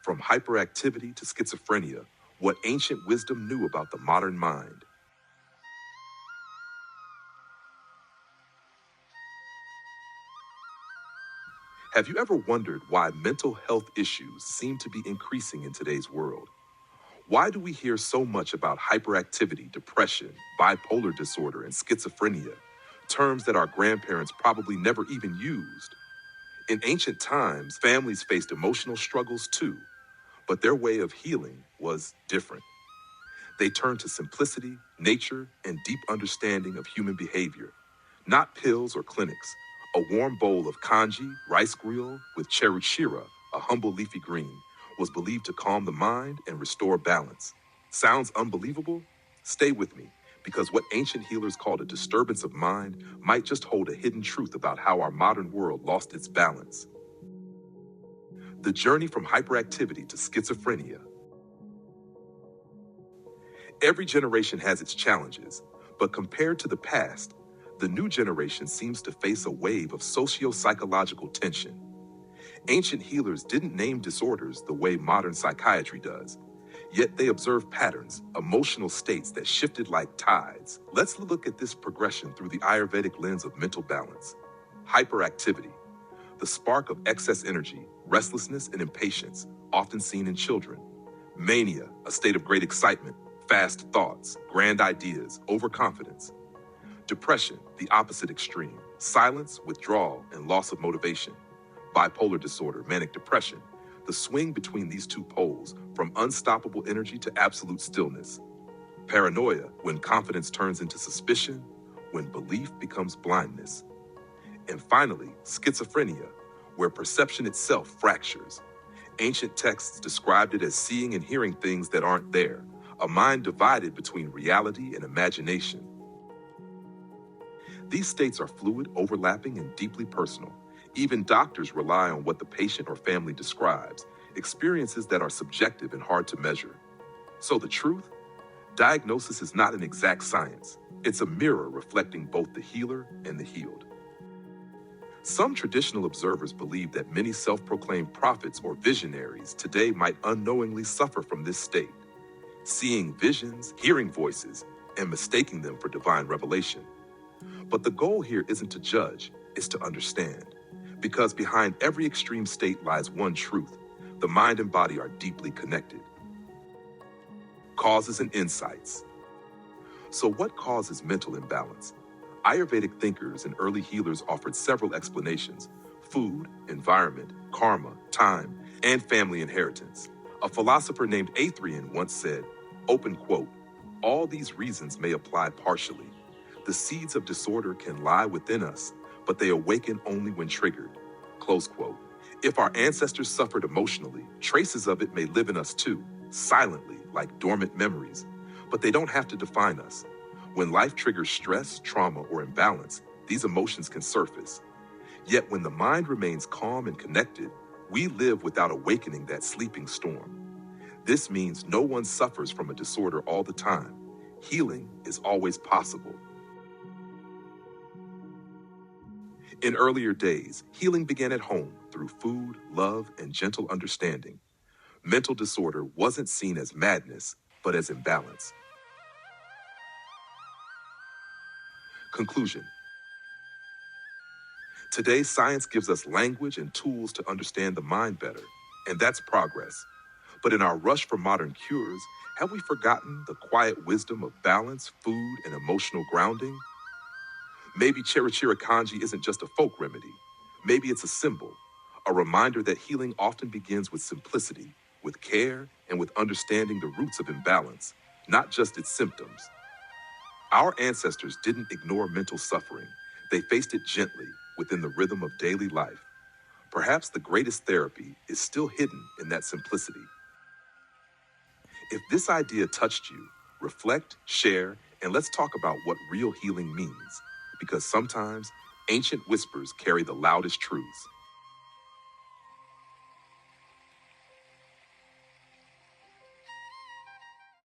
From hyperactivity to schizophrenia, what ancient wisdom knew about the modern mind. Have you ever wondered why mental health issues seem to be increasing in today's world? Why do we hear so much about hyperactivity, depression, bipolar disorder, and schizophrenia, terms that our grandparents probably never even used? In ancient times, families faced emotional struggles too, but their way of healing was different. They turned to simplicity, nature, and deep understanding of human behavior. Not pills or clinics. A warm bowl of kanji, rice gruel, with cherucheera, a humble leafy green, was believed to calm the mind and restore balance. Sounds unbelievable? Stay with me, because what ancient healers called a disturbance of mind might just hold a hidden truth about how our modern world lost its balance. The journey from hyperactivity to schizophrenia. Every generation has its challenges, but compared to the past, the new generation seems to face a wave of socio-psychological tension. Ancient healers didn't name disorders the way modern psychiatry does, yet they observed patterns, emotional states that shifted like tides. Let's look at this progression through the Ayurvedic lens of mental balance. Hyperactivity, the spark of excess energy, restlessness, and impatience, often seen in children. Mania, a state of great excitement, fast thoughts, grand ideas, overconfidence. Depression, the opposite extreme, silence, withdrawal, and loss of motivation. Bipolar disorder, manic depression, the swing between these two poles, from unstoppable energy to absolute stillness. Paranoia, when confidence turns into suspicion, when belief becomes blindness. And finally, schizophrenia, where perception itself fractures. Ancient texts described it as seeing and hearing things that aren't there, a mind divided between reality and imagination. These states are fluid, overlapping, and deeply personal. Even doctors rely on what the patient or family describes, experiences that are subjective and hard to measure. So the truth? Diagnosis is not an exact science. It's a mirror reflecting both the healer and the healed. Some traditional observers believe that many self-proclaimed prophets or visionaries today might unknowingly suffer from this state, seeing visions, hearing voices, and mistaking them for divine revelation. But the goal here isn't to judge, it's to understand. Because behind every extreme state lies one truth: the mind and body are deeply connected. Causes and insights. So what causes mental imbalance? Ayurvedic thinkers and early healers offered several explanations: food, environment, karma, time, and family inheritance. A philosopher named Athrian once said, open quote, "All these reasons may apply partially. The seeds of disorder can lie within us, but they awaken only when triggered." Close quote. If our ancestors suffered emotionally, traces of it may live in us too, silently, like dormant memories. But they don't have to define us. When life triggers stress, trauma, or imbalance, these emotions can surface. Yet when the mind remains calm and connected, we live without awakening that sleeping storm. This means no one suffers from a disorder all the time. Healing is always possible. In earlier days, healing began at home through food, love, and gentle understanding. Mental disorder wasn't seen as madness, but as imbalance. Conclusion. Today, science gives us language and tools to understand the mind better, and that's progress. But in our rush for modern cures, have we forgotten the quiet wisdom of balance, food, and emotional grounding? Maybe cherucheera kanji isn't just a folk remedy. Maybe it's a symbol, a reminder that healing often begins with simplicity, with care, and with understanding the roots of imbalance, not just its symptoms. Our ancestors didn't ignore mental suffering. They faced it gently within the rhythm of daily life. Perhaps the greatest therapy is still hidden in that simplicity. If this idea touched you, reflect, share, and let's talk about what real healing means. Because sometimes ancient whispers carry the loudest truths.